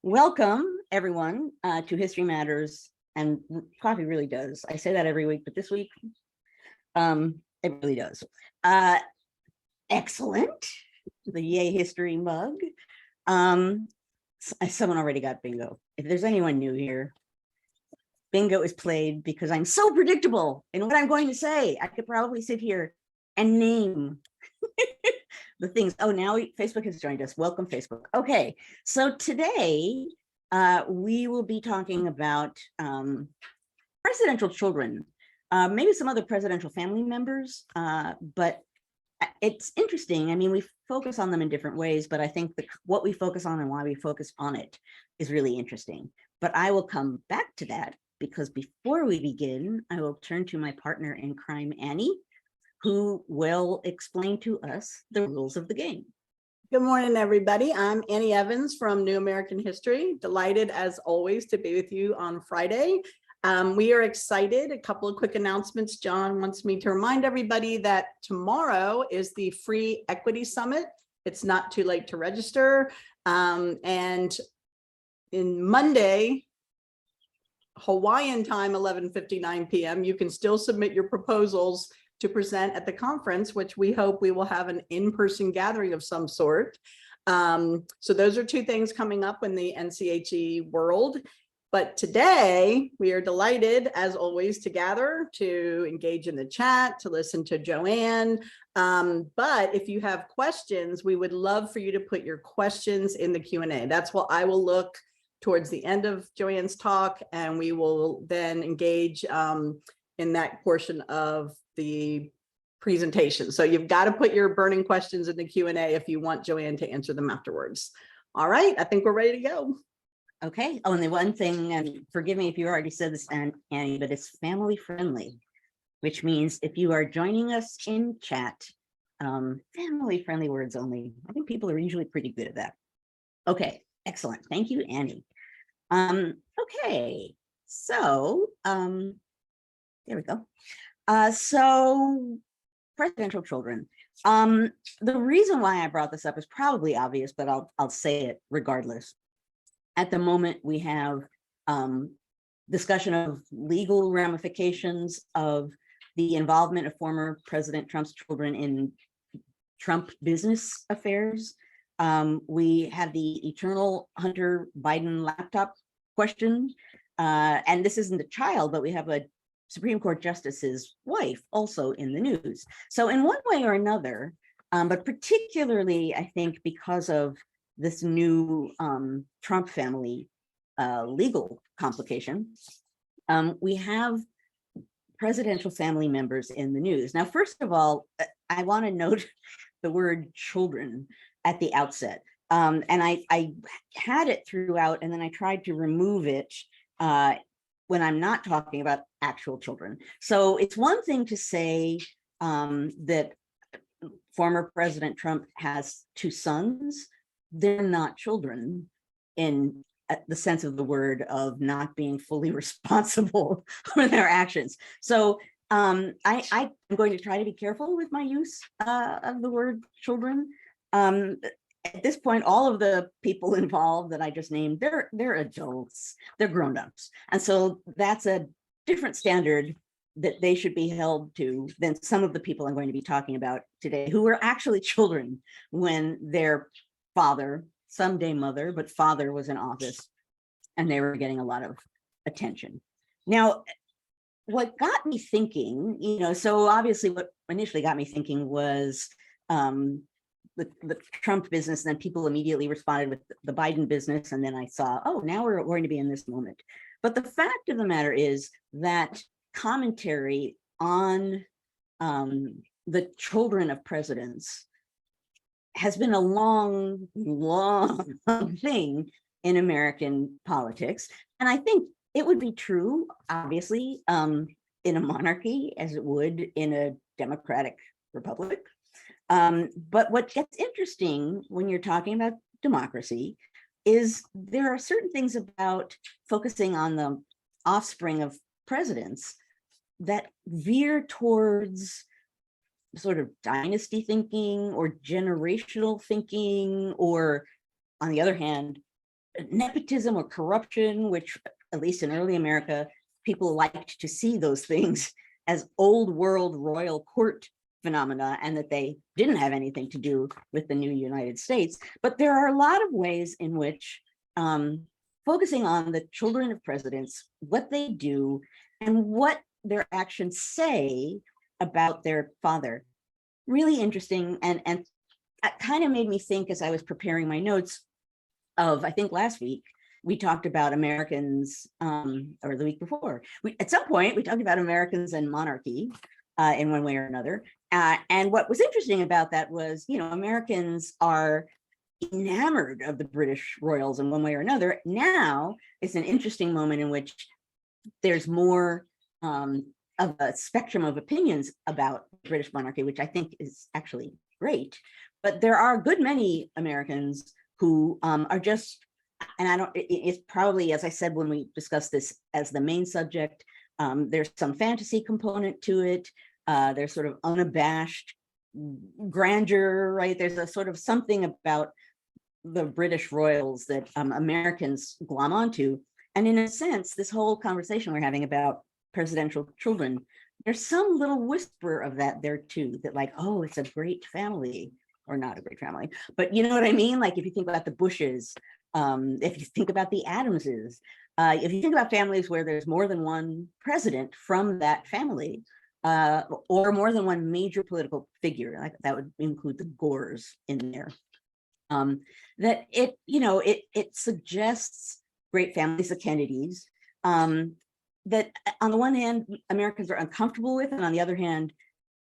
Welcome everyone to History Matters, and coffee really does. I say that every week, but this week, it really does. Excellent, the Yay History mug. Someone already got bingo. If there's anyone new here, bingo is played because I'm so predictable in what I'm going to say. I could probably sit here and name the things. Oh, now Facebook has joined us. Welcome, Facebook. Okay, so today we will be talking about presidential children, maybe some other presidential family members, but it's interesting. I mean, we focus on them in different ways, but I think what we focus on and why we focus on it is really interesting. But I will come back to that because before we begin, I will turn to my partner in crime, Annie, who will explain to us the rules of the game. Good morning, everybody. I'm Annie Evans from New American History. Delighted, as always, to be with you on Friday. We are excited. A couple of quick announcements. John wants me to remind everybody that tomorrow is the Free Equity Summit. It's not too late to register. And in Monday, Hawaiian time, 11:59 p.m., you can still submit your proposals to present at the conference, which we hope we will have an in-person gathering of some sort. So those are two things coming up in the NCHE world. But today we are delighted, as always, to gather, to engage in the chat, to listen to Joanne. But if you have questions, we would love for you to put your questions in the Q&A. That's what I will look towards the end of Joanne's talk, and we will then engage in that portion of the presentation. So you've got to put your burning questions in the Q&A if you want Joanne to answer them afterwards. All right, I think we're ready to go. Okay. Oh, and the one thing, and forgive me if you already said this, Annie, but it's family friendly, which means if you are joining us in chat, family friendly words only. I think people are usually pretty good at that. Okay, excellent. Thank you, Annie. Okay, so there we go. So presidential children. The reason why I brought this up is probably obvious, but I'll say it regardless. At the moment, we have discussion of legal ramifications of the involvement of former President Trump's children in Trump business affairs. We have the eternal Hunter Biden laptop question. And this isn't a child, but we have a Supreme Court Justice's wife also in the news. So in one way or another, but particularly, I think, because of this new Trump family legal complication, we have presidential family members in the news. Now, first of all, I want to note the word children at the outset. And I had it throughout, and then I tried to remove it when I'm not talking about actual children. So it's one thing to say that former President Trump has two sons. They're not children in the sense of the word of not being fully responsible for their actions. So I'm going to try to be careful with my use of the word children. At this point, all of the people involved that I just named, they're adults, they're grown-ups. And so that's a different standard that they should be held to than some of the people I'm going to be talking about today, who were actually children when their father, someday mother, but father was in office, and they were getting a lot of attention. Now, what got me thinking, so obviously what initially got me thinking was the Trump business, and then people immediately responded with the Biden business, and then I saw, oh, now we're going to be in this moment. But the fact of the matter is that commentary on the children of presidents has been a long thing in American politics. And I think it would be true, obviously, in a monarchy as it would in a democratic republic. But what gets interesting when you're talking about democracy is there are certain things about focusing on the offspring of presidents that veer towards sort of dynasty thinking or generational thinking, or on the other hand, nepotism or corruption, which at least in early America, people liked to see those things as old world royal court phenomena, and that they didn't have anything to do with the new United States. But there are a lot of ways in which focusing on the children of presidents, what they do, and what their actions say about their father, really interesting. And it kind of made me think, as I was preparing my notes, of, I think last week, we talked about Americans, or the week before, at some point, we talked about Americans and monarchy in one way or another. And what was interesting about that was, Americans are enamored of the British royals in one way or another. Now it's an interesting moment in which there's more of a spectrum of opinions about British monarchy, which I think is actually great. But there are a good many Americans who are just, and it's probably, as I said, when we discussed this as the main subject, there's some fantasy component to it. There's sort of unabashed grandeur, right? There's a sort of something about the British royals that Americans glom onto. And in a sense, this whole conversation we're having about presidential children, there's some little whisper of that there too, that like, oh, it's a great family, or not a great family, but you know what I mean? Like if you think about the Bushes, if you think about the Adamses, if you think about families where there's more than one president from that family, or more than one major political figure, like that would include the Gores in there, that it suggests great families, the Kennedys, that on the one hand, Americans are uncomfortable with, and on the other hand,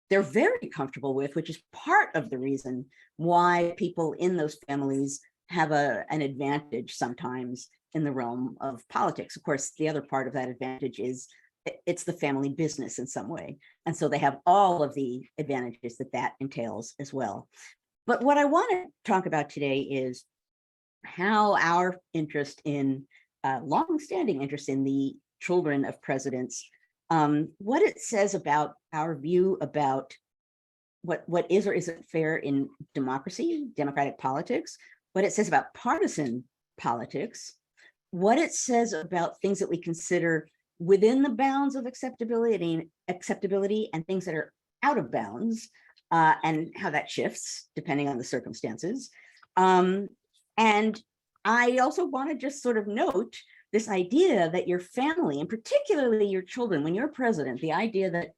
they're very comfortable with, which is part of the reason why people in those families have an advantage sometimes in the realm of politics. Of course, the other part of that advantage is it's the family business in some way. And so they have all of the advantages that entails as well. But what I want to talk about today is how our interest in, long-standing interest in the children of presidents, what it says about our view about what is or isn't fair in democracy, democratic politics, what it says about partisan politics, what it says about things that we consider within the bounds of acceptability and things that are out of bounds, and how that shifts depending on the circumstances. And I also want to just sort of note this idea that your family, and particularly your children, when you're president, the idea that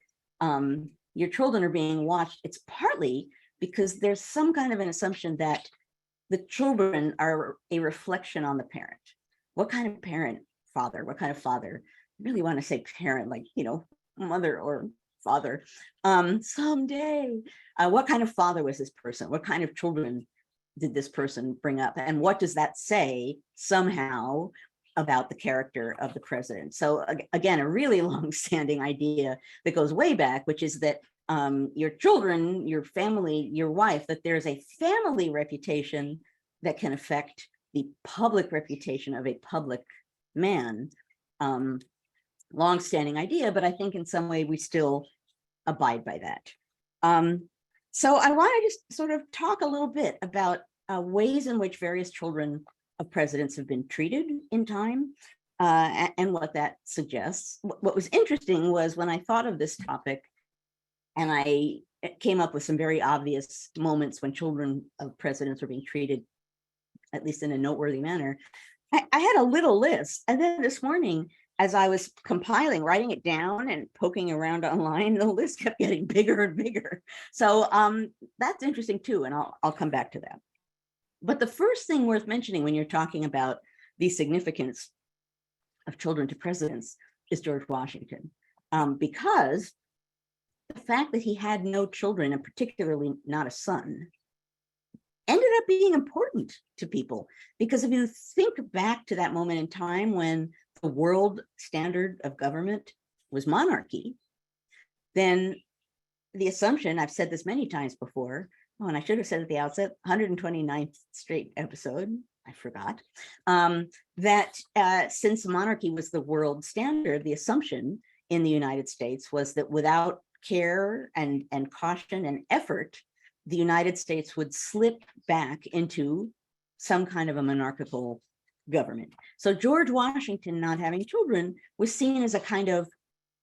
your children are being watched, it's partly because there's some kind of an assumption that the children are a reflection on the parent. What kind of parent, father, what kind of father? I really want to say parent, like, mother or father. Someday, what kind of father was this person? What kind of children did this person bring up? And what does that say somehow about the character of the president? So again, a really long-standing idea that goes way back, which is that your children, your family, your wife, that there's a family reputation that can affect the public reputation of a public man. Long-standing idea, but I think in some way we still abide by that. So I want to just sort of talk a little bit about ways in which various children of presidents have been treated in time, and what that suggests. What was interesting was when I thought of this topic, and I came up with some very obvious moments when children of presidents were being treated, at least in a noteworthy manner, I had a little list. And then this morning, as I was compiling, writing it down and poking around online, the list kept getting bigger and bigger. So that's interesting too, and I'll come back to that. But the first thing worth mentioning when you're talking about the significance of children to presidents is George Washington, because the fact that he had no children, and particularly not a son, ended up being important to people. Because if you think back to that moment in time when the world standard of government was monarchy, then the assumption, I've said this many times before, and I should have said at the outset, 129th straight episode, I forgot, that since monarchy was the world standard, the assumption in the United States was that without care and caution and effort, the United States would slip back into some kind of a monarchical government. So George Washington not having children was seen as a kind of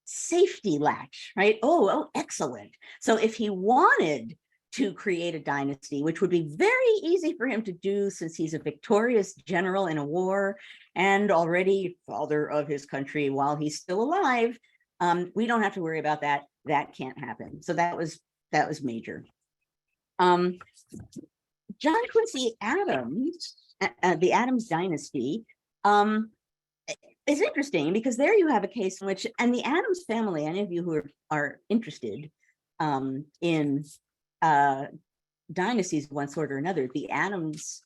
safety latch, right? Oh, excellent. So if he wanted to create a dynasty, which would be very easy for him to do since he's a victorious general in a war and already father of his country while he's still alive, we don't have to worry about that. That can't happen. So that was major. John Quincy Adams, the Adams dynasty, is interesting because there you have a case in which, and the Adams family, any of you who are interested in dynasties of one sort or another, the Adams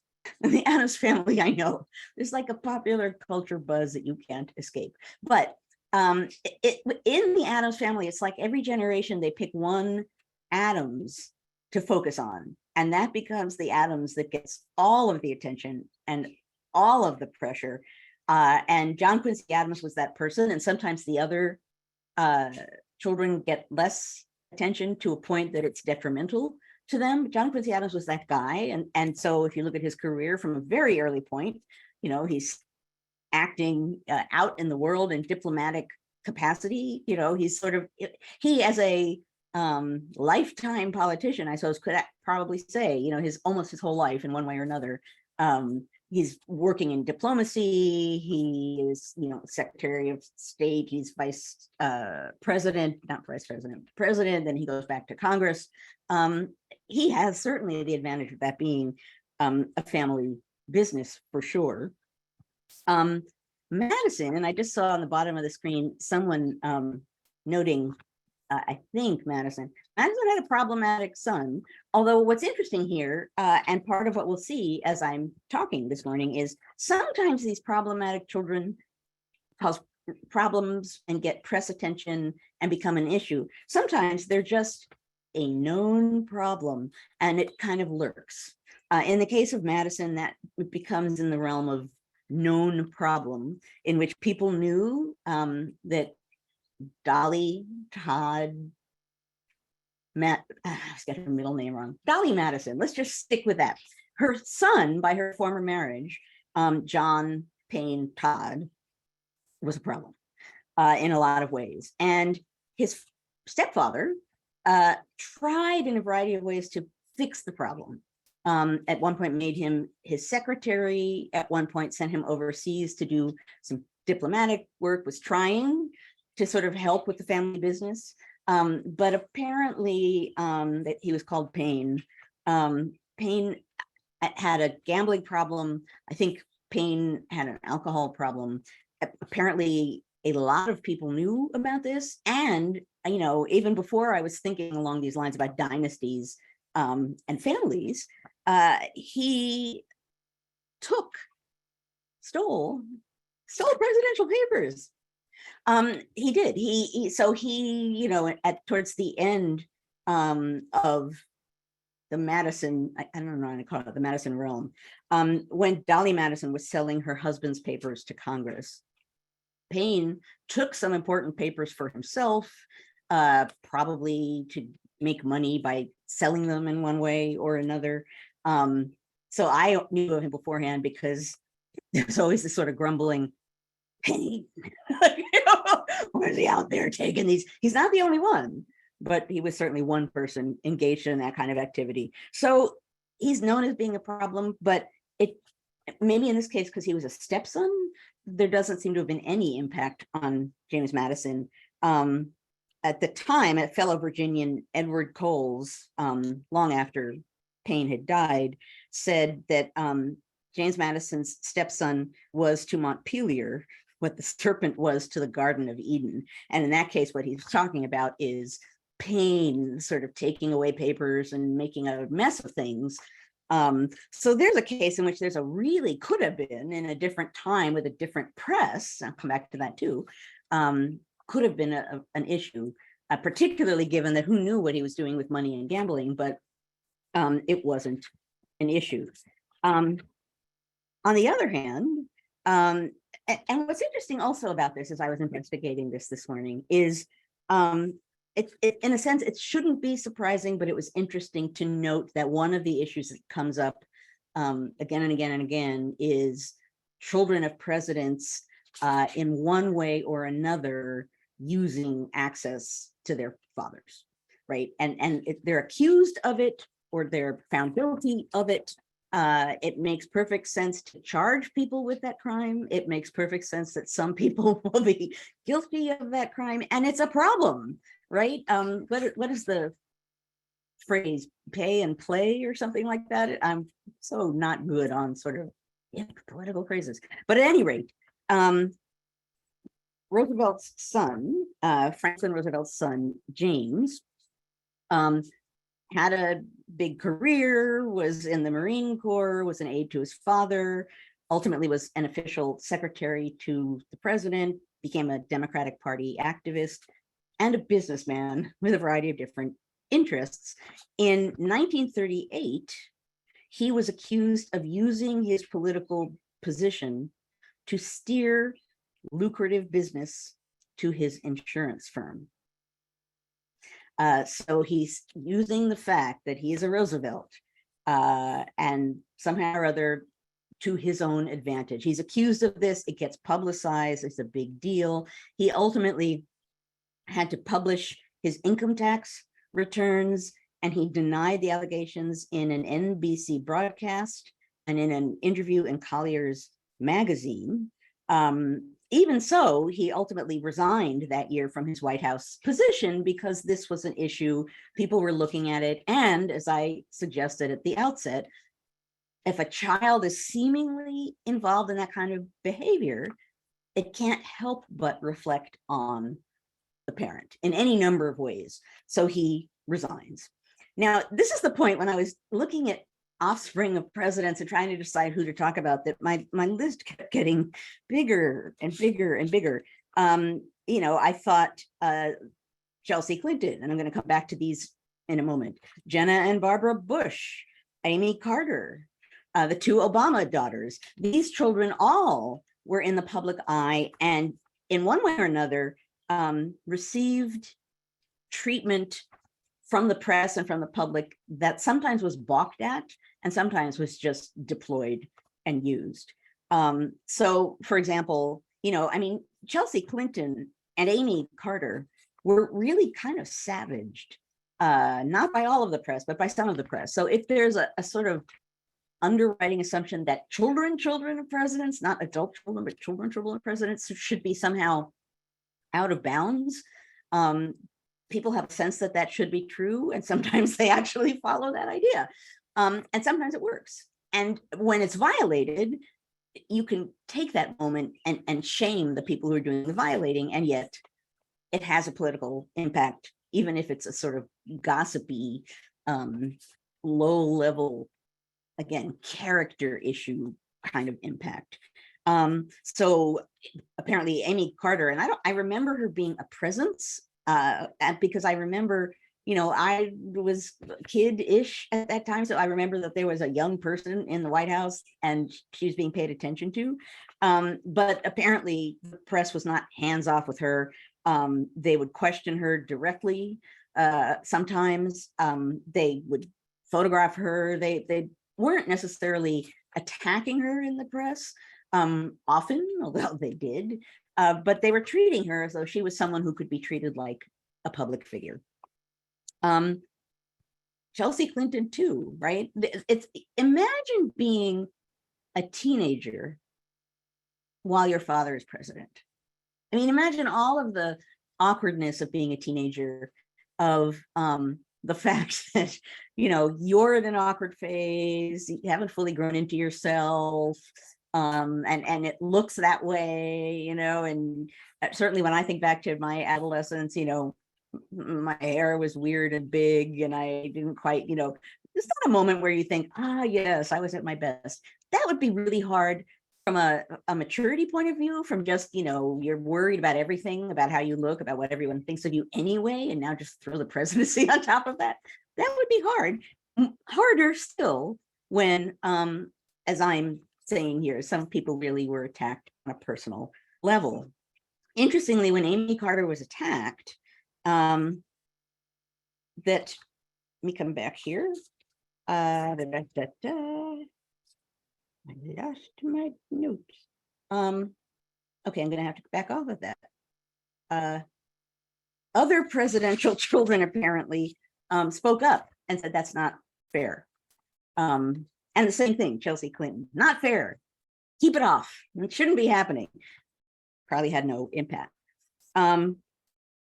family, I know there's like a popular culture buzz that you can't escape. But in the Adams family, it's like every generation they pick one Adams to focus on, and that becomes the Adams that gets all of the attention and all of the pressure. And John Quincy Adams was that person, and sometimes the other children get less attention to a point that it's detrimental to them. John Quincy Adams was that guy, and so if you look at his career from a very early point, you know, he's acting out in the world in diplomatic capacity. You know, he's sort of, he as a lifetime politician, I suppose, could probably say, you know, almost his whole life in one way or another. He's working in diplomacy. He is, you know, Secretary of State. He's president, then he goes back to Congress. He has certainly the advantage of that being a family business for sure. Madison, and I just saw on the bottom of the screen someone noting, I think Madison had a problematic son. Although what's interesting here, and part of what we'll see as I'm talking this morning, is sometimes these problematic children cause problems and get press attention and become an issue. Sometimes they're just a known problem and it kind of lurks. In the case of Madison, that becomes in the realm of known problem, in which people knew that Dolly Todd, I got her middle name wrong, Dolly Madison, let's just stick with that. Her son, by her former marriage, John Payne Todd, was a problem in a lot of ways. And his stepfather tried in a variety of ways to fix the problem. At one point made him his secretary, at one point sent him overseas to do some diplomatic work, was trying to sort of help with the family business. But apparently that he was called Payne. Payne had a gambling problem. I think Payne had an alcohol problem. Apparently a lot of people knew about this. And, you know, even before I was thinking along these lines about dynasties and families, he stole presidential papers. He did. So he, you know, towards the end of the Madison, I don't know how to call it, the Madison realm, when Dolly Madison was selling her husband's papers to Congress, Payne took some important papers for himself, probably to make money by selling them in one way or another. So I knew of him beforehand because there's always this sort of grumbling, Payne, was he out there taking these? He's not the only one, but he was certainly one person engaged in that kind of activity. So he's known as being a problem, but it maybe in this case, because he was a stepson, there doesn't seem to have been any impact on James Madison. At the time, a fellow Virginian, Edward Coles, long after Payne had died, said that James Madison's stepson was to Montpelier what the serpent was to the Garden of Eden. And in that case, what he's talking about is Payne sort of taking away papers and making a mess of things. So there's a case in which there's a really could have been in a different time with a different press, I'll come back to that too, could have been an issue, particularly given that who knew what he was doing with money and gambling, but it wasn't an issue. On the other hand, and what's interesting also about this, as I was investigating this morning, is it in a sense, it shouldn't be surprising, but it was interesting to note that one of the issues that comes up again and again and again is children of presidents in one way or another using access to their fathers, right? And if they're accused of it or they're found guilty of it, it makes perfect sense to charge people with that crime. It makes perfect sense that some people will be guilty of that crime, and it's a problem, right? What is the phrase, pay and play or something like that? I'm so not good on sort of political phrases, but at any rate, Roosevelt's son, Franklin Roosevelt's son, James, had a big career, was in the Marine Corps, was an aide to his father, ultimately was an official secretary to the president, became a Democratic Party activist, and a businessman with a variety of different interests. In 1938, he was accused of using his political position to steer lucrative business to his insurance firm. So he's using the fact that he is a Roosevelt and somehow or other to his own advantage. He's accused of this. It gets publicized. It's a big deal. He ultimately had to publish his income tax returns, and he denied the allegations in an NBC broadcast and in an interview in Collier's magazine. Even so, he ultimately resigned that year from his White House position because this was an issue. People were looking at it. And as I suggested at the outset, if a child is seemingly involved in that kind of behavior, it can't help but reflect on the parent in any number of ways. So he resigns. Now, this is the point when I was looking at offspring of presidents and trying to decide who to talk about, that my list kept getting bigger and bigger and bigger. I thought Chelsea Clinton, and I'm going to come back to these in a moment, Jenna and Barbara Bush, Amy Carter, the two Obama daughters. These children all were in the public eye and in one way or another received treatment from the press and from the public that sometimes was balked at and sometimes was just deployed and used. So, for example, Chelsea Clinton and Amy Carter were really kind of savaged, not by all of the press, but by some of the press. So if there's a sort of underwriting assumption that children of presidents, not adult children, but children of presidents should be somehow out of bounds, people have a sense that that should be true, and sometimes they actually follow that idea, and sometimes it works. And when it's violated, you can take that moment and shame the people who are doing the violating, and yet it has a political impact, even if it's a sort of gossipy, low level, again, character issue kind of impact. So apparently Amy Carter, and I remember her being a presence, because I remember, I was kid-ish at that time. So I remember that there was a young person in the White House and she was being paid attention to. But apparently the press was not hands off with her. They would question her directly. Sometimes they would photograph her. They weren't necessarily attacking her in the press, often, although they did. But they were treating her as though she was someone who could be treated like a public figure. Chelsea Clinton too, right? Imagine being a teenager while your father is president. I mean, imagine all of the awkwardness of being a teenager, of the fact that, you're in an awkward phase, you haven't fully grown into yourself, and it looks that way, and certainly when I think back to my adolescence, my hair was weird and big and I didn't quite, it's not a moment where you think, yes, I was at my best. That would be really hard from a maturity point of view, from just, you're worried about everything, about how you look, about what everyone thinks of you anyway, and now just throw the presidency on top of that. That would be hard. Harder still when, as I'm saying here, some people really were attacked on a personal level. Interestingly, when Amy Carter was attacked, let me come back here. I lost my notes. Okay, I'm gonna have to back off of that. Other presidential children apparently spoke up and said that's not fair. And the same thing, Chelsea Clinton, not fair. Keep it off. It shouldn't be happening. Probably had no impact.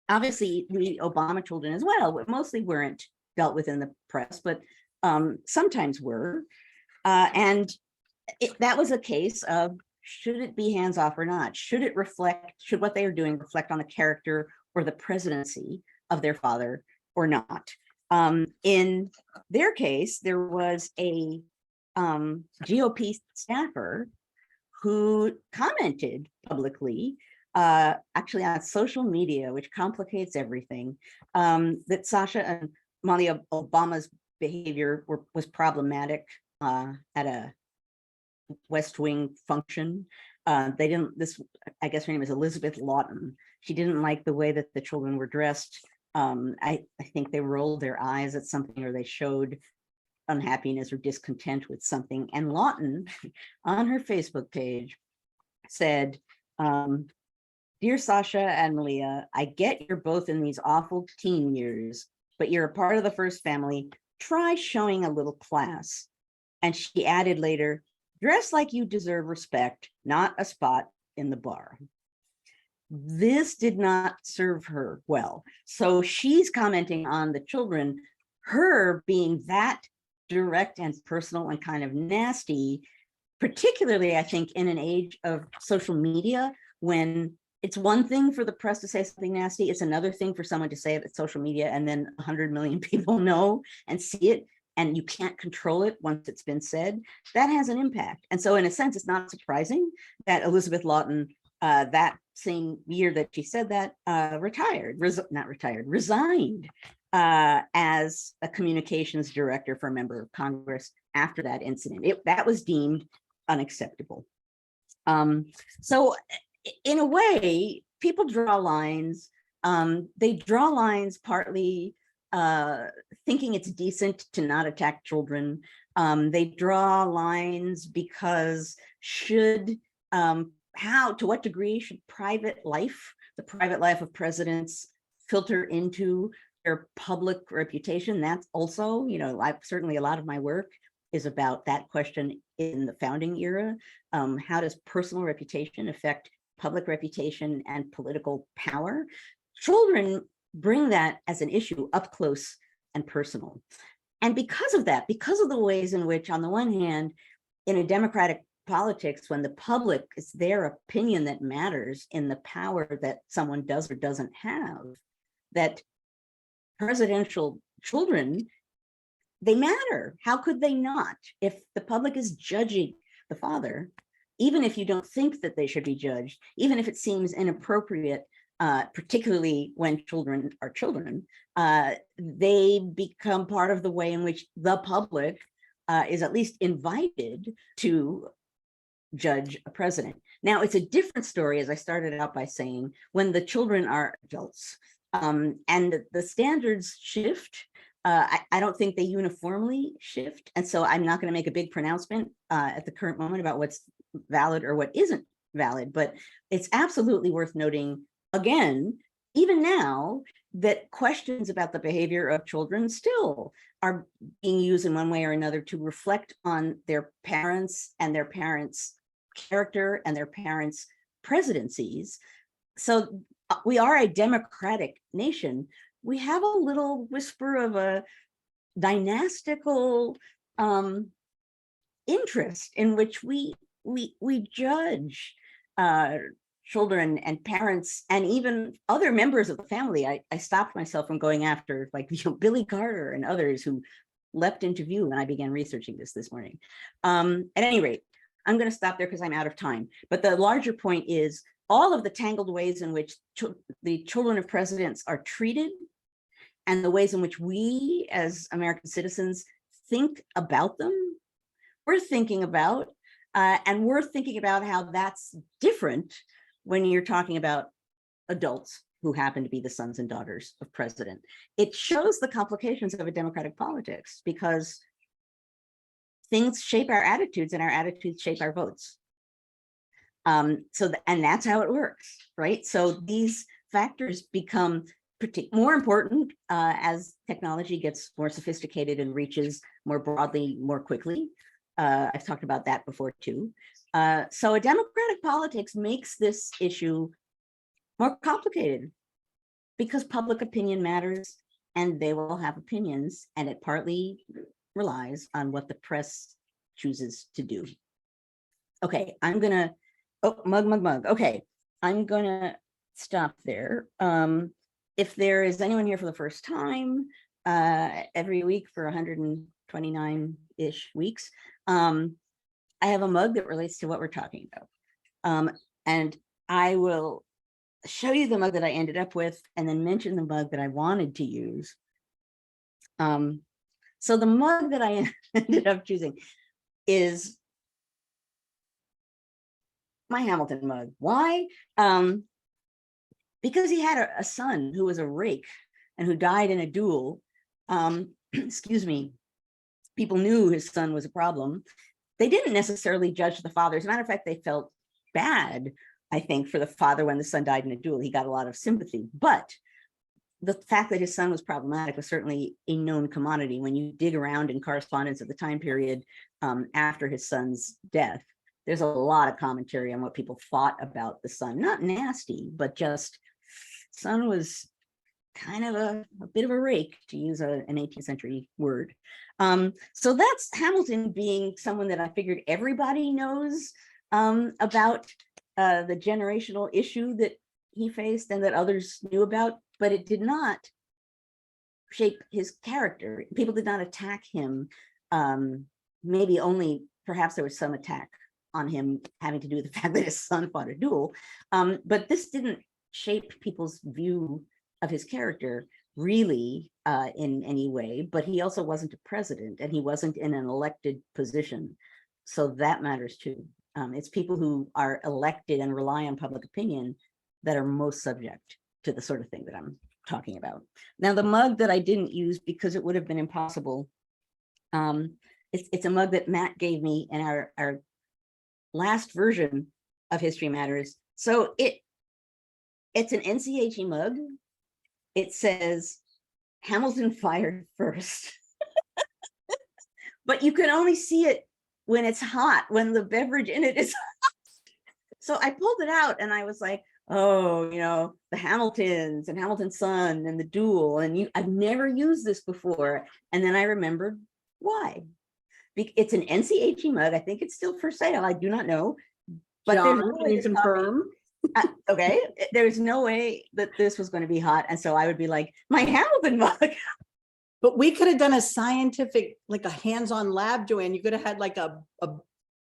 Obviously, the Obama children as well, mostly weren't dealt with in the press, but sometimes were. And that was a case of, should it be hands off or not? Should what they are doing reflect on the character or the presidency of their father or not? In their case, there was a GOP staffer who commented publicly, actually on social media, which complicates everything, that Sasha and Malia Obama's behavior was problematic at a West Wing function. I guess her name is Elizabeth Lawton. She didn't like the way that the children were dressed. I think they rolled their eyes at something, or they showed unhappiness or discontent with something. And Lawton on her Facebook page said, "Dear Sasha and Malia, I get you're both in these awful teen years, but you're a part of the first family. Try showing a little class." And she added later, "Dress like you deserve respect, not a spot in the bar." This did not serve her well. So she's commenting on the children, her being that direct and personal and kind of nasty, particularly, I think, in an age of social media, when it's one thing for the press to say something nasty, it's another thing for someone to say it at social media, and then 100 million people know and see it, and you can't control it once it's been said. That has an impact. And so in a sense, it's not surprising that Elizabeth Lawton, that same year that she said that, resigned as a communications director for a member of Congress after that incident. That was deemed unacceptable. So in a way, people draw lines. They draw lines partly thinking it's decent to not attack children. They draw lines because to what degree should the private life of presidents filter into their public reputation? That's also, certainly a lot of my work is about that question in the founding era. How does personal reputation affect public reputation and political power? Children bring that as an issue up close and personal. And because of that, because of the ways in which, on the one hand, in a democratic politics, when the public, it's their opinion that matters in the power that someone does or doesn't have, that presidential children, they matter. How could they not? If the public is judging the father, even if you don't think that they should be judged, even if it seems inappropriate, particularly when children are children, they become part of the way in which the public is at least invited to judge a president. Now, it's a different story, as I started out by saying, when the children are adults, and the standards shift. I don't think they uniformly shift. And so I'm not going to make a big pronouncement at the current moment about what's valid or what isn't valid, but it's absolutely worth noting, again, even now, that questions about the behavior of children still are being used in one way or another to reflect on their parents and their parents' character and their parents' presidencies. So we are a democratic nation. We have a little whisper of a dynastical interest in which we judge children and parents and even other members of the family. I stopped myself from going after Billy Carter and others who leapt into view when I began researching this morning. At any rate, I'm going to stop there because I'm out of time. But the larger point is all of the tangled ways in which the children of presidents are treated, and the ways in which we as American citizens think about them, we're thinking about, and we're thinking about how that's different when you're talking about adults who happen to be the sons and daughters of president. It shows the complications of a democratic politics, because things shape our attitudes and our attitudes shape our votes. And that's how it works, right? So these factors become more important as technology gets more sophisticated and reaches more broadly, more quickly. I've talked about that before too. So a democratic politics makes this issue more complicated because public opinion matters and they will have opinions, and it partly relies on what the press chooses to do. Okay, I'm gonna, oh, mug. Okay, I'm gonna stop there. If there is anyone here for the first time, every week for 129-ish weeks, I have a mug that relates to what we're talking about. And I will show you the mug that I ended up with and then mention the mug that I wanted to use. So the mug that I ended up choosing is my Hamilton mug. Why? Because he had a son who was a rake and who died in a duel. Excuse me. People knew his son was a problem. They didn't necessarily judge the father. As a matter of fact, they felt bad, I think, for the father when the son died in a duel. He got a lot of sympathy. But the fact that his son was problematic was certainly a known commodity. When you dig around in correspondence of the time period after his son's death, there's a lot of commentary on what people thought about the son. Not nasty, but just son was kind of a bit of a rake, to use an 18th century word. So that's Hamilton being someone that I figured everybody knows about the generational issue that he faced and that others knew about, but it did not shape his character. People did not attack him. Maybe only, perhaps there was some attack on him having to do with the fact that his son fought a duel. But this didn't shape people's view of his character really in any way, but he also wasn't a president and he wasn't in an elected position. So that matters too. It's people who are elected and rely on public opinion that are most subject to the sort of thing that I'm talking about. Now, the mug that I didn't use because it would have been impossible, it's a mug that Matt gave me in our last version of History Matters. So it's an NCHE mug. It says Hamilton fired first, but you can only see it when it's hot, when the beverage in it is hot. So I pulled it out and I was like, oh, you know, the Hamiltons and Hamilton's son and the duel. And I've never used this before. And then I remembered why. It's an NCHE mug. I think it's still for sale. I do not know. But John, there's no can way you this confirm? okay, there's no way that this was going to be hot. And so I would be like, my Hamilton mug. But we could have done a scientific, like a hands-on lab, Joanne. You could have had like a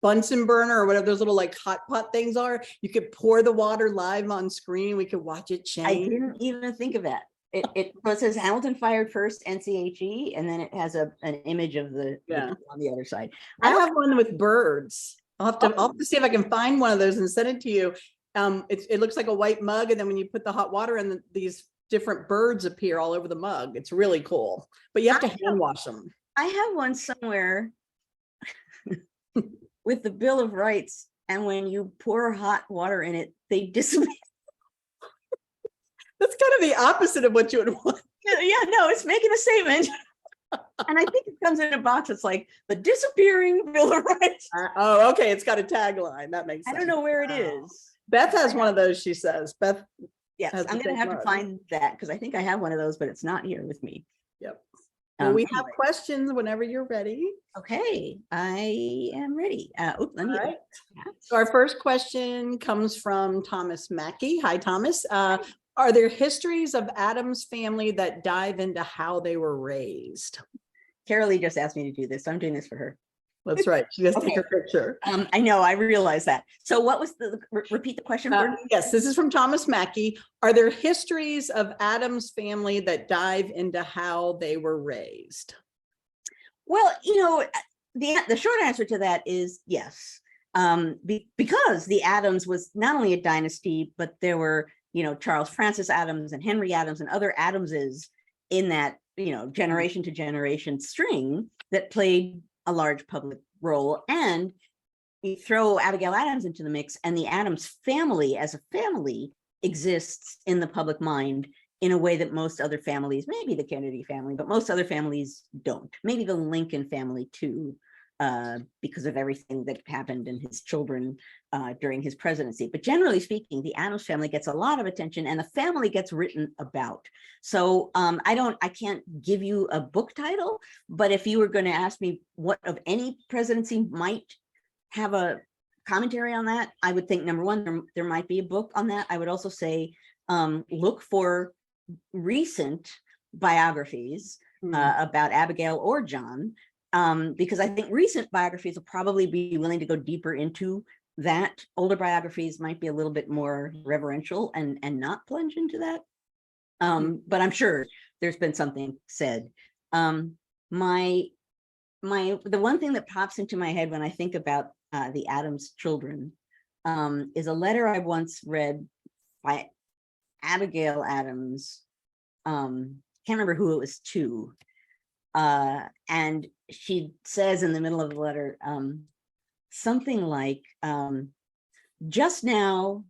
Bunsen burner or whatever those little like hot pot things are. You could pour the water live on screen. We could watch it change. I didn't even think of that. It says Hamilton fired first, NCHE, and then it has an image of the on the other side. I have one with birds. I'll have to see if I can find one of those and send it to you. It looks like a white mug, and then when you put the hot water in, these different birds appear all over the mug. It's really cool, but you have to hand wash them. I have one somewhere with the Bill of Rights, and when you pour hot water in it, they disappear. That's kind of the opposite of what you would want. Yeah, no, it's making a statement. And I think it comes in a box. It's like the disappearing Bill of Rights. Oh, okay. It's got a tagline. That makes sense. I don't know where it is. Beth has one of those, she says. Beth. Yes, I'm going to have to find that because I think I have one of those, but it's not here with me. Yep. Well, we have questions whenever you're ready. Okay, I am ready. Let me. Right. So our first question comes from Thomas Mackey. Hi, Thomas. Are there histories of Adam's family that dive into how they were raised? Carolee just asked me to do this, so I'm doing this for her. That's right. She just take a picture. I know, I realize that. So what was repeat the question? Yes, this is from Thomas Mackey. Are there histories of Adam's family that dive into how they were raised? Well, you know, the short answer to that is yes. Because the Adams was not only a dynasty, but there were, you know, Charles Francis Adams and Henry Adams and other Adamses in that, you know, generation to generation string that played a large public role. And you throw Abigail Adams into the mix, and the Adams family as a family exists in the public mind in a way that most other families, maybe the Kennedy family, but most other families don't. Maybe the Lincoln family too, because of everything that happened in his children during his presidency. But generally speaking, the Adams family gets a lot of attention, and the family gets written about. So I can't give you a book title, but if you were going to ask me what of any presidency might have a commentary on that, I would think, number one, there might be a book on that. I would also say look for recent biographies about Abigail or John, because I think recent biographies will probably be willing to go deeper into that. Older biographies might be a little bit more reverential and not plunge into that. But I'm sure there's been something said. The one thing that pops into my head when I think about the Adams children is a letter I once read by Abigail Adams. Can't remember who it was to. And she says in the middle of the letter, something like, just now,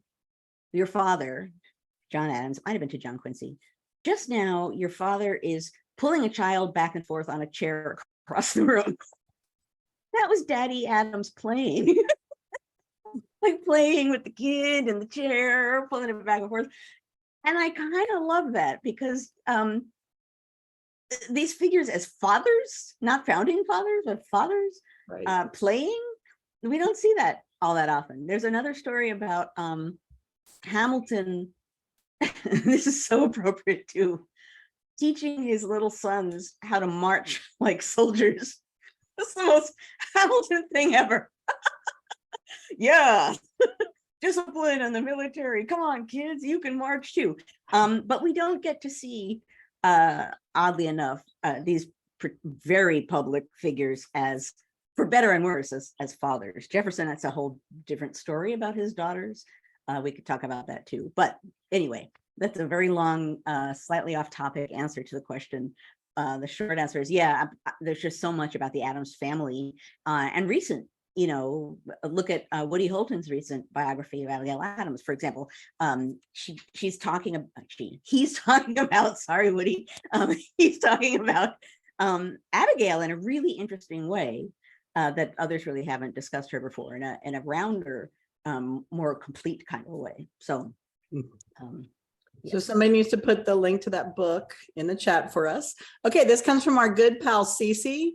your father, John Adams, might have been to John Quincy, just now, your father is pulling a child back and forth on a chair across the room. That was Daddy Adams playing. Like playing with the kid in the chair, pulling it back and forth. And I kind of love that, because these figures as fathers, not founding fathers, but fathers, right, playing, we don't see that all that often. There's another story about Hamilton. This is so appropriate too. Teaching his little sons how to march like soldiers. That's the most Hamilton thing ever. Yeah. Discipline in the military. Come on, kids, you can march too. But we don't get to see, oddly enough, these very public figures as, for better and worse, as fathers. Jefferson, that's a whole different story about his daughters. We could talk about that too. But anyway, that's a very long, slightly off topic answer to the question. The short answer is, yeah, there's just so much about the Adams family and recent. Look at Woody Holton's recent biography of Abigail Adams, for example. He's talking about, sorry, Woody, he's talking about Abigail in a really interesting way that others really haven't discussed her before, in a rounder, more complete kind of way. So, so somebody needs to put the link to that book in the chat for us. Okay, this comes from our good pal Cece.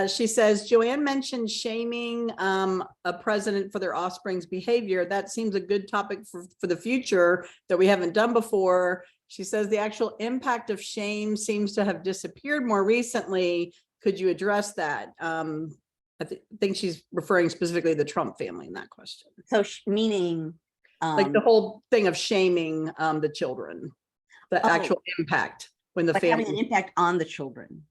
She says, Joanne mentioned shaming a president for their offspring's behavior. That seems a good topic for the future that we haven't done before. She says the actual impact of shame seems to have disappeared more recently. Could you address that? I think she's referring specifically to the Trump family in that question. So meaning? Like the whole thing of shaming the children, the actual impact when the family. Having an impact on the children.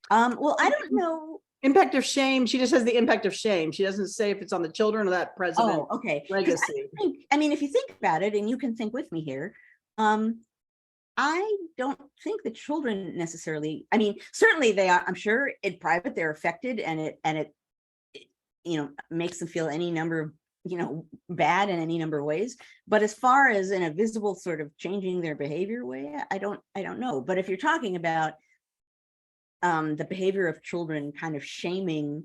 Well, I don't know. Impact of shame. She just says the impact of shame. She doesn't say if it's on the children or that president. Oh, okay. Legacy. I mean, if you think about it, and you can think with me here, I don't think the children necessarily, I mean, certainly they are, I'm sure in private they're affected, and it makes them feel any number of, bad in any number of ways. But as far as in a visible sort of changing their behavior way, I don't know. But if you're talking about the behavior of children kind of shaming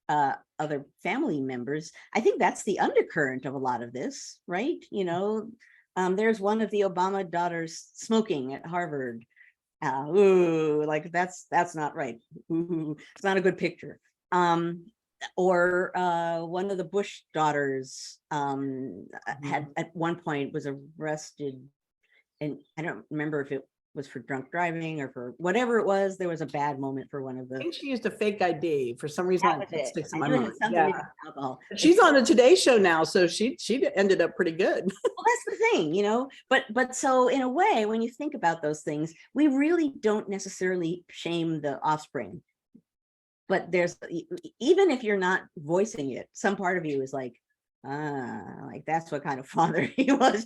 other family members, I think that's the undercurrent of a lot of this, right? There's one of the Obama daughters smoking at Harvard. Ooh, like that's not right. Ooh, it's not a good picture. Or one of the Bush daughters had at one point was arrested, and I don't remember if it was for drunk driving or for whatever it was. There was a bad moment for one of the. I think she used a fake ID for some reason. That sticks in my mind. Yeah. Alcohol. She's on the Today Show now, so she ended up pretty good. Well, that's the thing, But so in a way, when you think about those things, we really don't necessarily shame the offspring. But there's, even if you're not voicing it, some part of you is like that's what kind of father he was.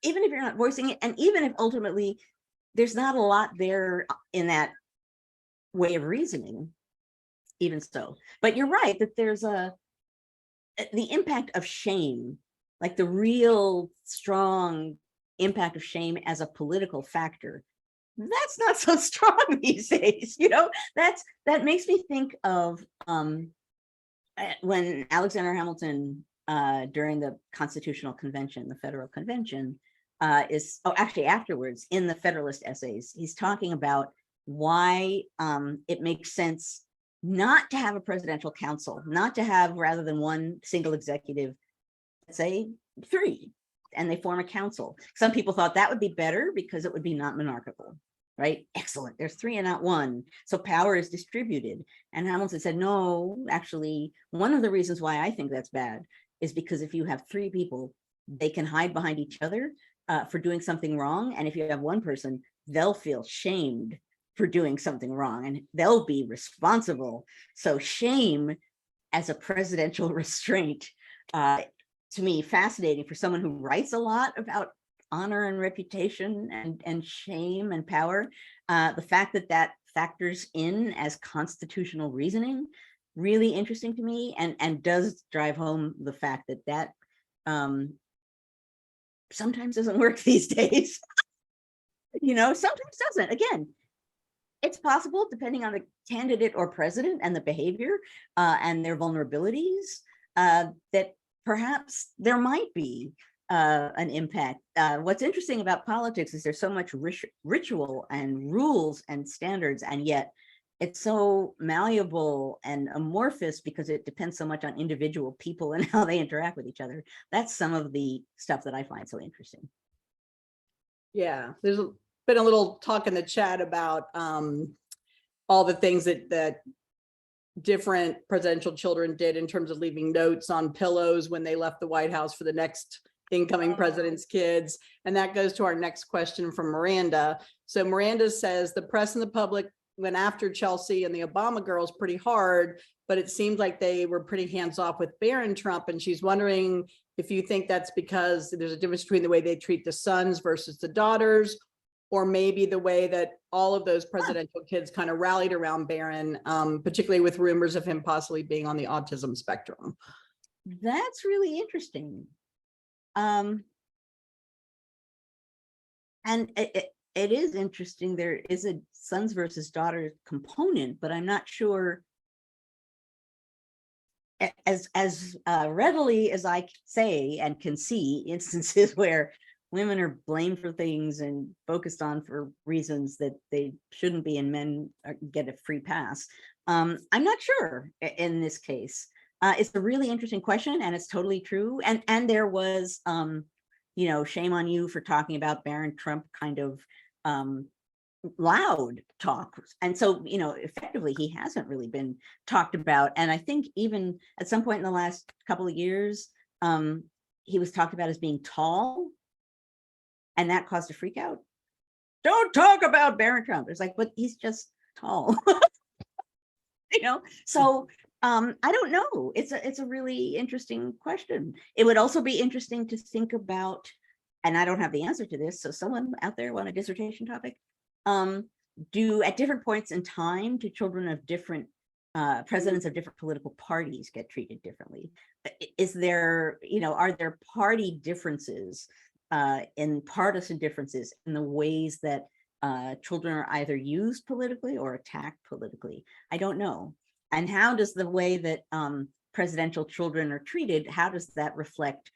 Even if you're not voicing it, and even if ultimately there's not a lot there in that way of reasoning, even so. But you're right that there's the impact of shame, like the real strong impact of shame as a political factor. That's not so strong these days, that makes me think of when Alexander Hamilton during the Constitutional Convention, the Federal Convention, actually afterwards in the Federalist Essays, he's talking about why it makes sense not to have a presidential council, not to have, rather than one single executive, let's say 3, and they form a council. Some people thought that would be better because it would be not monarchical, right? Excellent. There's 3 and not 1. So power is distributed. And Hamilton said, no, actually, one of the reasons why I think that's bad is because if you have 3 people, they can hide behind each other for doing something wrong. And if you have one person, they'll feel shamed for doing something wrong and they'll be responsible. So shame as a presidential restraint, to me, fascinating for someone who writes a lot about honor and reputation and shame and power. The fact that that factors in as constitutional reasoning, really interesting to me, and does drive home the fact that sometimes doesn't work these days. Sometimes doesn't. Again, it's possible, depending on the candidate or president and the behavior and their vulnerabilities, that perhaps there might be an impact. What's interesting about politics is there's so much ritual and rules and standards, and yet it's so malleable and amorphous because it depends so much on individual people and how they interact with each other. That's some of the stuff that I find so interesting. Yeah, there's been a little talk in the chat about all the things that different presidential children did in terms of leaving notes on pillows when they left the White House for the next incoming president's kids. And that goes to our next question from Miranda. So Miranda says the press and the public went after Chelsea and the Obama girls pretty hard, but it seemed like they were pretty hands off with Barron Trump. And she's wondering if you think that's because there's a difference between the way they treat the sons versus the daughters, or maybe the way that all of those presidential kids kind of rallied around Barron, particularly with rumors of him possibly being on the autism spectrum. That's really interesting. And it is interesting. There is a sons versus daughters component, but I'm not sure as readily as I say and can see instances where women are blamed for things and focused on for reasons that they shouldn't be, and men get a free pass. I'm not sure in this case. It's a really interesting question, and it's totally true. And there was, shame on you for talking about Barron Trump kind of loud talk. And so, effectively, he hasn't really been talked about. And I think even at some point in the last couple of years, he was talked about as being tall. And that caused a freak out. Don't talk about Barron Trump. It's like, but he's just tall. So I don't know. It's a really interesting question. It would also be interesting to think about, and I don't have the answer to this, so someone out there want a dissertation topic, do at different points in time, do children of different presidents of different political parties get treated differently? Is there, are there party differences in partisan differences in the ways that children are either used politically or attacked politically? I don't know. And how does the way that presidential children are treated, how does that reflect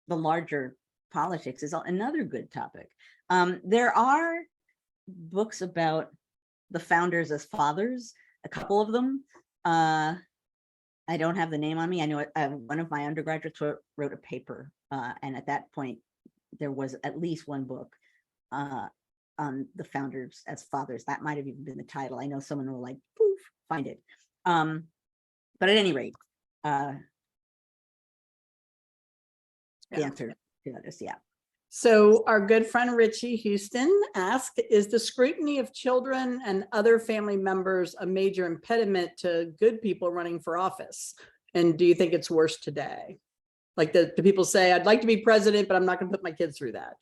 the larger politics is another good topic. There are books about the founders as fathers, a couple of them. I don't have the name on me. I know one of my undergraduates wrote a paper, and at that point, there was at least one book on the founders as fathers. That might have even been the title. I know someone will poof, find it. But at any rate, the answer to that is yeah. So our good friend Richie Houston asked, is the scrutiny of children and other family members a major impediment to good people running for office? And do you think it's worse today? Like the people say, I'd like to be president, but I'm not going to put my kids through that.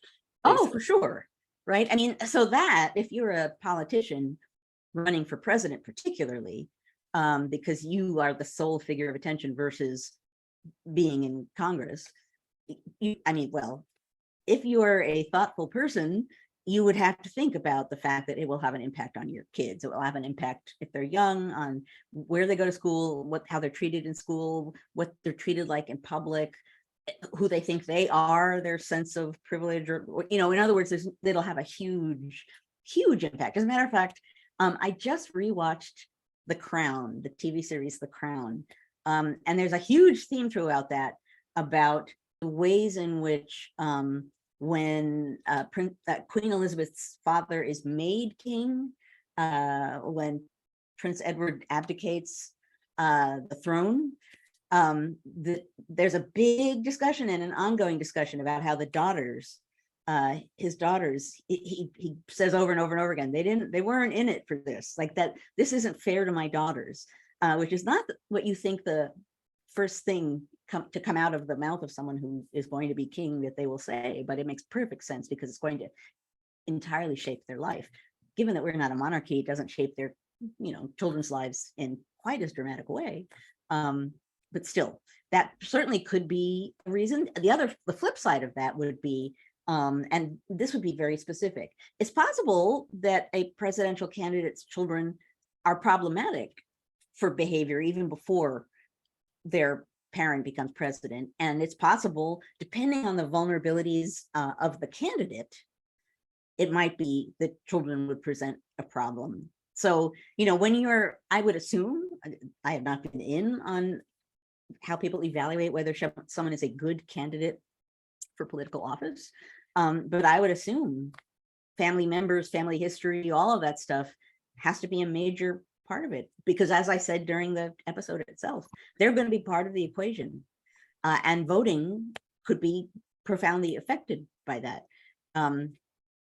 Oh, for sure. Right. I mean, so that if you're a politician running for president, particularly, because you are the sole figure of attention versus being in Congress. I mean, well, if you are a thoughtful person, you would have to think about the fact that it will have an impact on your kids. It will have an impact if they're young on where they go to school, how they're treated in school, what they're treated like in public, who they think they are, their sense of privilege, or, in other words, it'll have a huge impact. As a matter of fact, I just rewatched The Crown, the TV series The Crown, and there's a huge theme throughout that about the ways in which when Queen Elizabeth's father is made king, when Prince Edward abdicates the throne, there's a big discussion and an ongoing discussion about how the daughters, his daughters, he says over and over and over again, they weren't in it for this, like that, this isn't fair to my daughters, which is not what you think the first thing to come out of the mouth of someone who is going to be king that they will say, but it makes perfect sense because it's going to entirely shape their life. Given that we're not a monarchy, it doesn't shape their children's lives in quite as dramatic a way, but still, that certainly could be a reason. The flip side of that would be, and this would be very specific, it's possible that a presidential candidate's children are problematic for behavior even before their parent becomes president. And it's possible, depending on the vulnerabilities of the candidate, it might be that children would present a problem. So, when I would assume, I have not been in on how people evaluate whether someone is a good candidate for political office, but I would assume family members, family history, all of that stuff has to be a major part of it, because as I said during the episode itself, they're going to be part of the equation, and voting could be profoundly affected by that.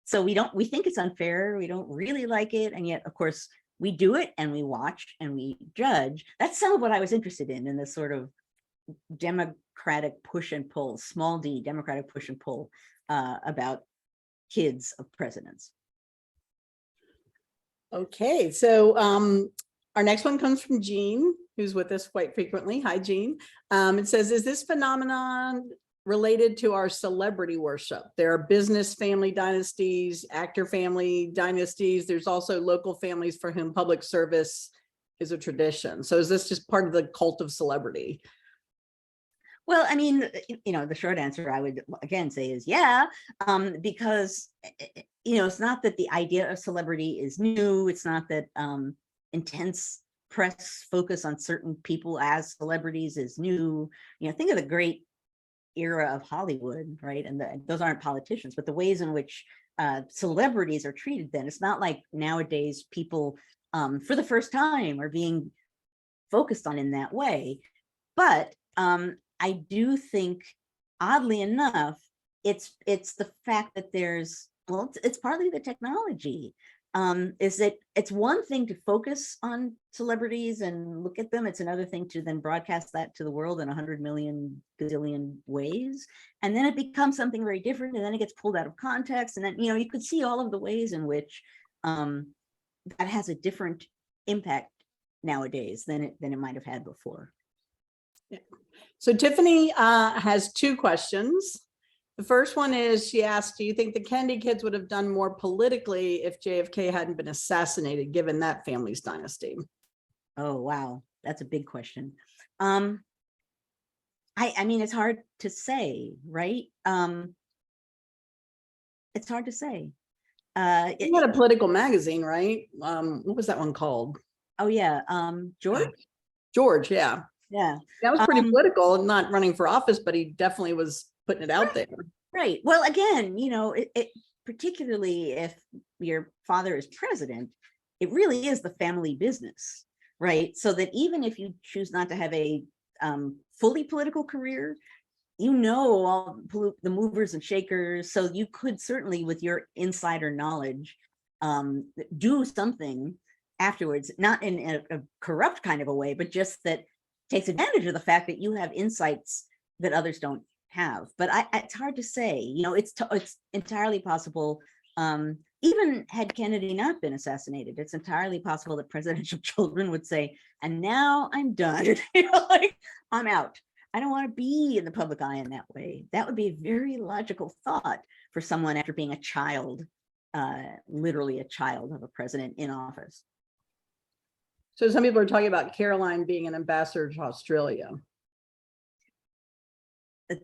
So we think it's unfair, we don't really like it, and yet of course we do it and we watch and we judge. That's some of what I was interested in this sort of democratic push and pull, small d democratic push and pull, about kids of presidents. Okay, so our next one comes from Jean, who's with us quite frequently. Hi, Jean. It says, is this phenomenon related to our celebrity worship? There are business family dynasties, actor family dynasties. There's also local families for whom public service is a tradition. So is this just part of the cult of celebrity? Well, I mean, the short answer I would again say is yeah, because it's not that the idea of celebrity is new. It's not that intense press focus on certain people as celebrities is new. Think of the great era of Hollywood, right? And those aren't politicians, but the ways in which celebrities are treated then. It's not like nowadays people for the first time are being focused on in that way. But I do think, oddly enough, it's the fact that it's partly the technology. Is that it's one thing to focus on celebrities and look at them. It's another thing to then broadcast that to the world in 100 million gazillion ways. And then it becomes something very different. And then it gets pulled out of context. And then, you could see all of the ways in which that has a different impact nowadays than it might have had before. Yeah. So Tiffany has two questions. The first one is, she asked, do you think the Kennedy kids would have done more politically if JFK hadn't been assassinated, given that family's dynasty? Oh, wow. That's a big question. I mean, it's hard to say, right? It's hard to say. You had a political magazine, right? What was that one called? Oh, yeah. George? George, yeah. Yeah. That was pretty political, not running for office, but he definitely was putting it out there. Right. Well, again, it particularly if your father is president, it really is the family business, right? So that even if you choose not to have a fully political career, all the movers and shakers. So you could certainly, with your insider knowledge, do something afterwards, not in a corrupt kind of a way, but just that takes advantage of the fact that you have insights that others don't have. But it's hard to say. It's entirely possible. even had Kennedy not been assassinated, it's entirely possible that presidential children would say, and now I'm done. Like, I'm out. I don't want to be in the public eye in that way. That would be a very logical thought for someone after being a child, literally a child of a president in office. So some people are talking about Caroline being an ambassador to Australia.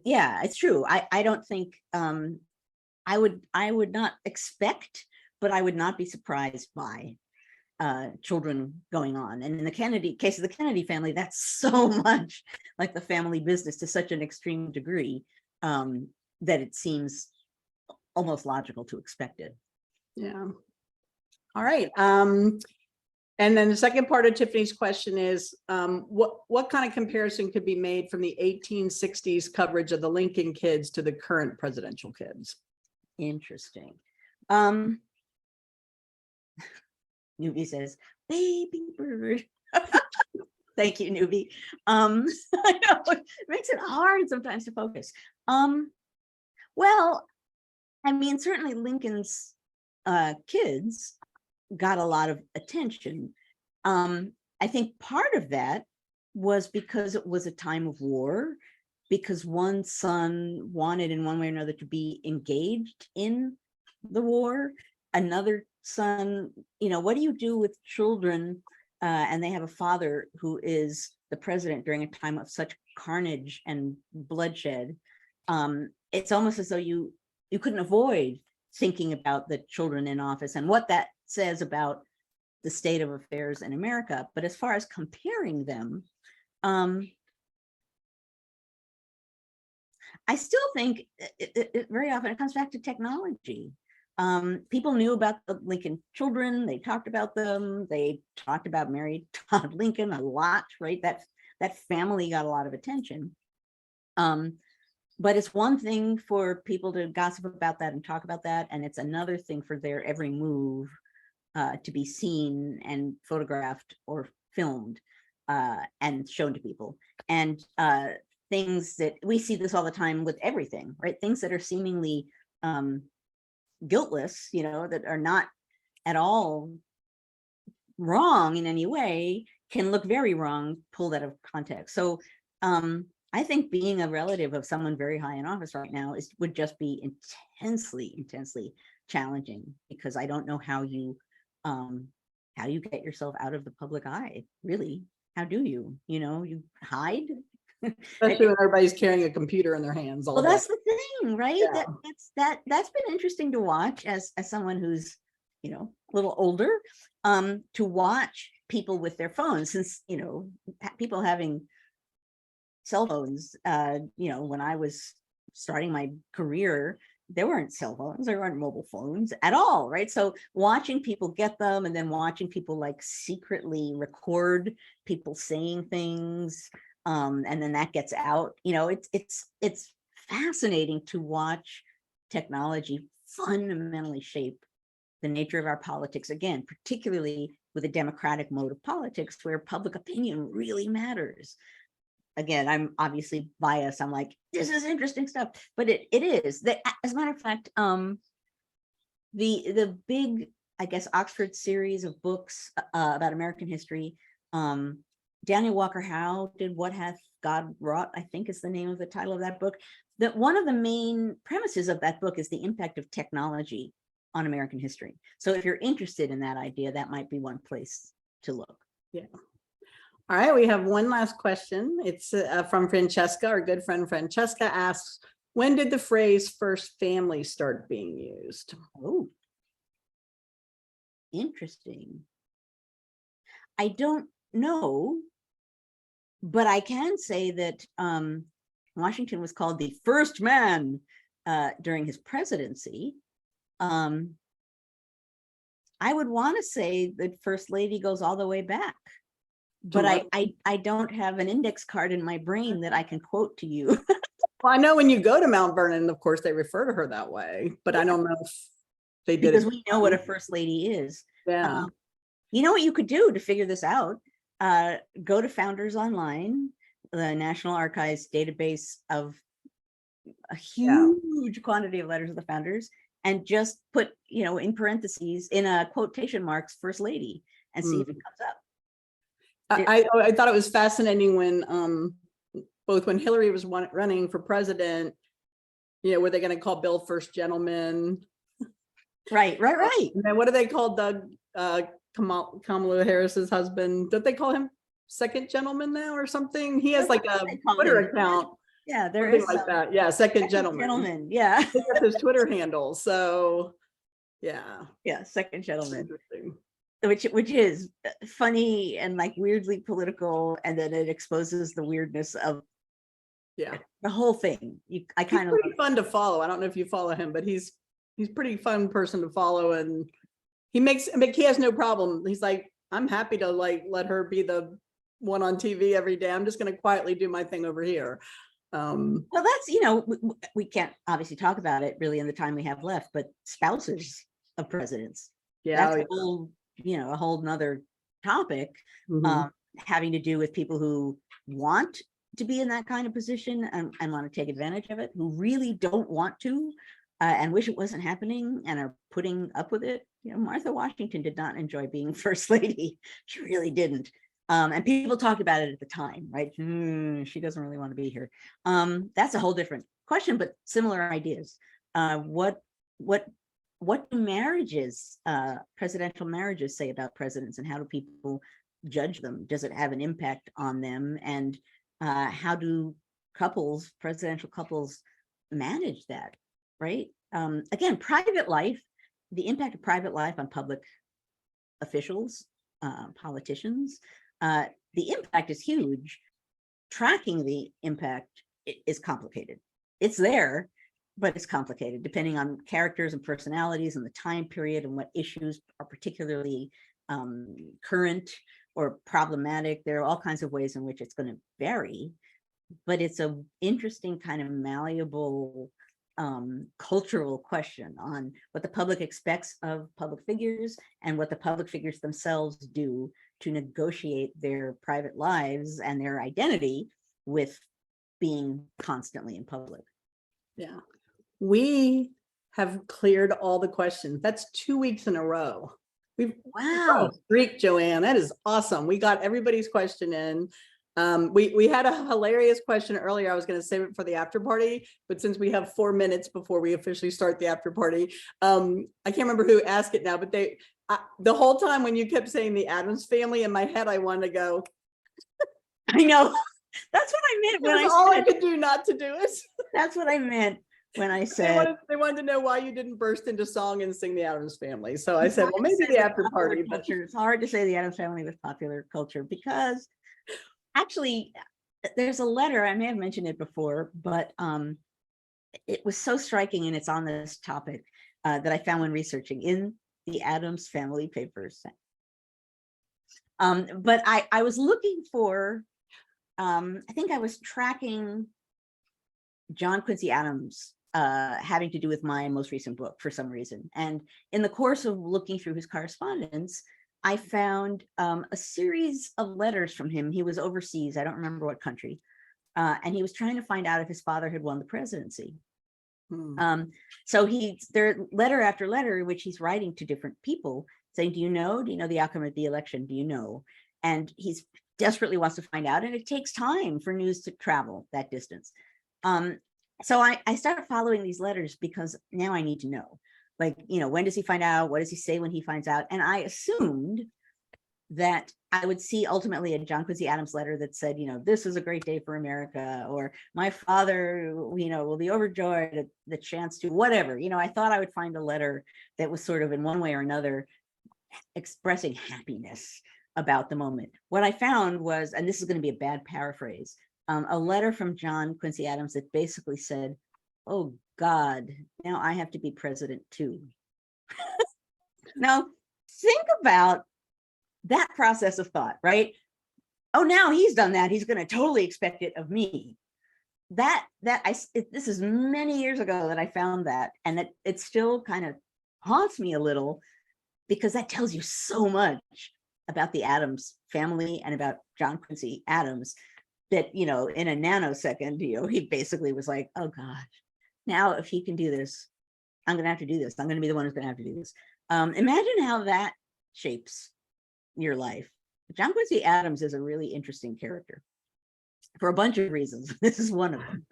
Yeah, it's true. I don't think I would not expect, but I would not be surprised by children going on. And in the case of the Kennedy family, that's so much like the family business to such an extreme degree that it seems almost logical to expect it. Yeah. All right. And then the second part of Tiffany's question is, what kind of comparison could be made from the 1860s coverage of the Lincoln kids to the current presidential kids? Interesting. Newbie says, baby bird. Thank you, Newbie. I know it makes it hard sometimes to focus. Well, I mean, certainly Lincoln's kids got a lot of attention. I think part of that was because it was a time of war, because one son wanted in one way or another to be engaged in the war. Another son, what do you do with children and they have a father who is the president during a time of such carnage and bloodshed? It's almost as though you couldn't avoid thinking about the children in office and what that says about the state of affairs in America. But as far as comparing them, I still think it very often it comes back to technology. People knew about the Lincoln children. They talked about them. They talked about Mary Todd Lincoln a lot, right? That family got a lot of attention. But it's one thing for people to gossip about that and talk about that, and it's another thing for their every move to be seen and photographed or filmed and shown to people. And things that we see this all the time with everything, right? Things that are seemingly guiltless, that are not at all wrong in any way, can look very wrong pulled out of context. So I think being a relative of someone very high in office right now would just be intensely challenging, because I don't know how you get yourself out of the public eye, really. How do you, you hide? Especially when everybody's carrying a computer in their hands all Well, day. that's the thing, right? Yeah. That's been interesting to watch as someone who's, a little older, to watch people with their phones, since, people having cell phones, when I was starting my career, there weren't cell phones, there weren't mobile phones at all, right? So watching people get them, and then watching people like secretly record people saying things, and then that gets out, it's fascinating to watch technology fundamentally shape the nature of our politics, again, particularly with a democratic mode of politics where public opinion really matters. Again, I'm obviously biased. I'm like, this is interesting stuff, but it is that, as a matter of fact, the big, I guess, Oxford series of books about American history, Daniel Walker Howe did What Hath God Wrought, I think is the name of the title of that book. That one of the main premises of that book is the impact of technology on American history. So if you're interested in that idea, that might be one place to look. Yeah. All right, we have one last question. It's from Francesca. Our good friend Francesca asks, when did the phrase first family start being used? Oh, interesting. I don't know, but I can say that Washington was called the first man during his presidency. I would want to say that First Lady goes all the way back, but I don't have an index card in my brain that I can quote to you. Well, I know when you go to Mount Vernon, of course, they refer to her that way, but I don't know if they did because it. we know what a First Lady is. Yeah. You know what you could do to figure this out? Go to Founders Online, the National Archives database of a huge quantity of letters of the founders, and just put, in parentheses, in a quotation marks, first lady, and see if it comes up. I thought it was fascinating when both when Hillary was running for president, were they going to call Bill first gentleman? Right. And then what do they call Doug, Kamala Harris's husband? Don't they call him second gentleman now or something? He has like a Twitter account. Yeah, there is like that. Yeah, second gentleman. Yeah. I think that's his Twitter handle. So yeah, second gentleman. Which is funny and like weirdly political, and then it exposes the weirdness of the whole thing. I kind of pretty fun to follow. I don't know if you follow him, but he's pretty fun person to follow, and he has no problem. He's like, I'm happy to like let her be the one on TV every day. I'm just going to quietly do my thing over here. Well, that's, we can't obviously talk about it really in the time we have left, but spouses of presidents. That's a whole nother topic, having to do with people who want to be in that kind of position and want to take advantage of it, who really don't want to, and wish it wasn't happening and are putting up with it. Martha Washington did not enjoy being first lady. She really didn't. And people talked about it at the time, right? She doesn't really want to be here. That's a whole different question, but similar ideas. What do marriages, presidential marriages, say about presidents, and how do people judge them? Does it have an impact on them? And how do presidential couples manage that, right? Again, private life, the impact of private life on public officials, politicians, the impact is huge. Tracking the impact is complicated. It's there, but it's complicated depending on characters and personalities and the time period and what issues are particularly current or problematic. There are all kinds of ways in which it's going to vary, but it's an interesting kind of malleable cultural question on what the public expects of public figures and what the public figures themselves do to negotiate their private lives and their identity with being constantly in public. Yeah, we have cleared all the questions. That's 2 weeks in a row. Wow, streak, Joanne. That is awesome. We got everybody's question in. We had a hilarious question earlier. I was going to save it for the after party, but since we have 4 minutes before we officially start the after party, I can't remember who asked it now, but the whole time when you kept saying the Addams family, in my head, I wanted to go. I know. That's what I meant when I said all I could do not to do it. That's what I meant when I said they wanted to know why you didn't burst into song and sing the Addams family. So I said, well, maybe the after party. But it's hard to say the Addams family with popular culture because actually there's a letter, I may have mentioned it before, but it was so striking, and it's on this topic that I found when researching in the Addams Family Papers. But I was looking for, I think I was tracking John Quincy Adams having to do with my most recent book for some reason. And in the course of looking through his correspondence, I found a series of letters from him. He was overseas, I don't remember what country, and he was trying to find out if his father had won the presidency. So there letter after letter in which he's writing to different people saying, do you know the outcome of the election? Do you know? And he's desperately wants to find out, and it takes time for news to travel that distance. So I started following these letters because now I need to know, like, when does he find out? What does he say when he finds out? And I assumed that I would see ultimately a John Quincy Adams letter that said, this is a great day for America, or my father, will be overjoyed at the chance to whatever. I thought I would find a letter that was sort of in one way or another expressing happiness about the moment. What I found was, and this is going to be a bad paraphrase, a letter from John Quincy Adams that basically said, oh God, now I have to be president too. Now, think about that process of thought, right? Oh, now he's done that. He's going to totally expect it of me. This is many years ago that I found that, and it still kind of haunts me a little, because that tells you so much about the Adams family and about John Quincy Adams that, in a nanosecond, he basically was like, oh God, now if he can do this, I'm going to have to do this. I'm going to be the one who's going to have to do this. Imagine how that shapes your life. John Quincy Adams is a really interesting character for a bunch of reasons. This is one of them.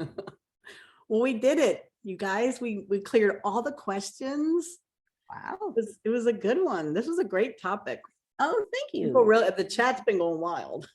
Well, we did it, you guys. We cleared all the questions. Wow. It was a good one. This was a great topic. Oh, thank you. People really, the chat's been going wild.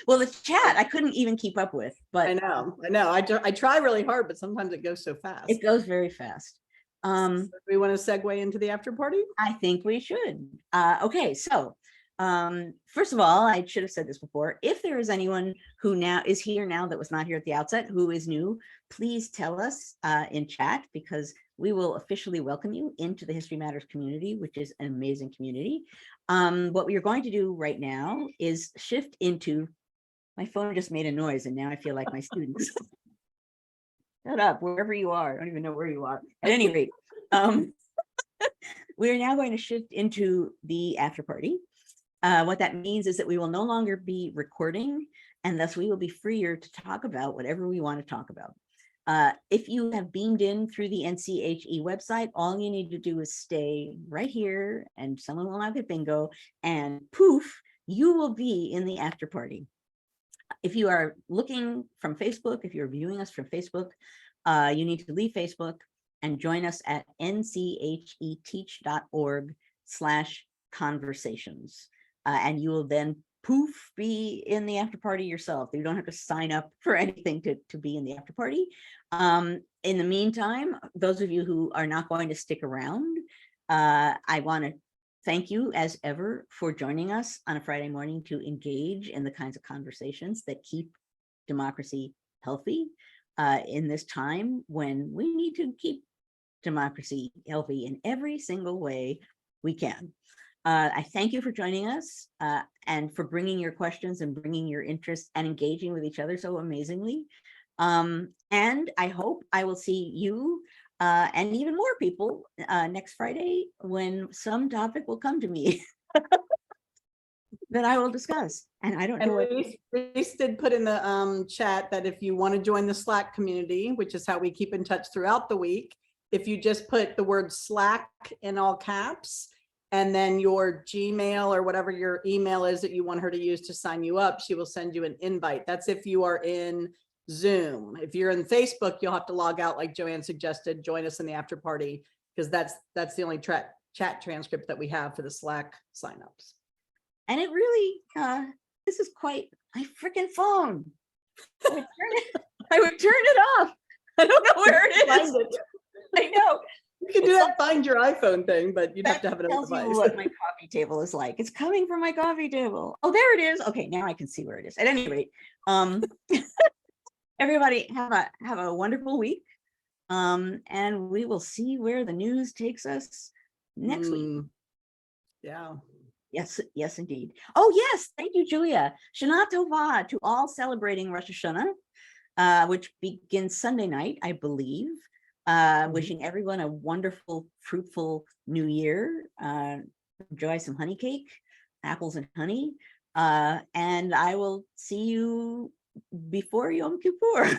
Well, the chat I couldn't even keep up with, but I know. I try really hard, but sometimes it goes so fast. it goes very fast. So we want to segue into the after party? I think we should. Okay, so first of all, I should have said this before. If there is anyone who now is here now that was not here at the outset, who is new, please tell us in chat, because we will officially welcome you into the History Matters community, which is an amazing community. What we are going to do right now is shift into, my phone just made a noise and now I feel like my students. Shut up, wherever you are. I don't even know where you are. At any rate, we are now going to shift into the after party. What that means is that we will no longer be recording, and thus we will be freer to talk about whatever we want to talk about. If you have beamed in through the NCHE website, all you need to do is stay right here and someone will have a bingo and poof, you will be in the after party. If you are looking from Facebook, if you're viewing us from Facebook, you need to leave Facebook and join us at ncheteach.org/conversations. And you will then poof be in the after party yourself. You don't have to sign up for anything to be in the after party. In the meantime, those of you who are not going to stick around, I want to thank you as ever for joining us on a Friday morning to engage in the kinds of conversations that keep democracy healthy in this time when we need to keep democracy healthy in every single way we can. I thank you for joining us and for bringing your questions and bringing your interest and engaging with each other so amazingly. And I hope I will see you and even more people next Friday when some topic will come to me that I will discuss. And I don't know what. Reese did put in the chat that if you want to join the Slack community, which is how we keep in touch throughout the week, if you just put the word Slack in all caps, and then your Gmail or whatever your email is that you want her to use to sign you up, she will send you an invite. That's if you are in Zoom. If you're in Facebook, you'll have to log out like Joanne suggested, join us in the after party, because that's the only chat transcript that we have for the Slack signups. And it really, this is quite my freaking phone. I would turn it off. I don't know where it is. I know. You can do that find your iPhone thing, but you'd have to have another device. What my coffee table is like. It's coming from my coffee table. Oh, there it is. Okay, now I can see where it is. At any rate, everybody have a wonderful week. And we will see where the news takes us next week. Yeah. Yes, indeed. Oh, yes. Thank you, Julia. Shana Tova to all celebrating Rosh Hashanah, which begins Sunday night, I believe. Wishing everyone a wonderful, fruitful new year. Enjoy some honey cake, apples and honey. And I will see you before Yom Kippur.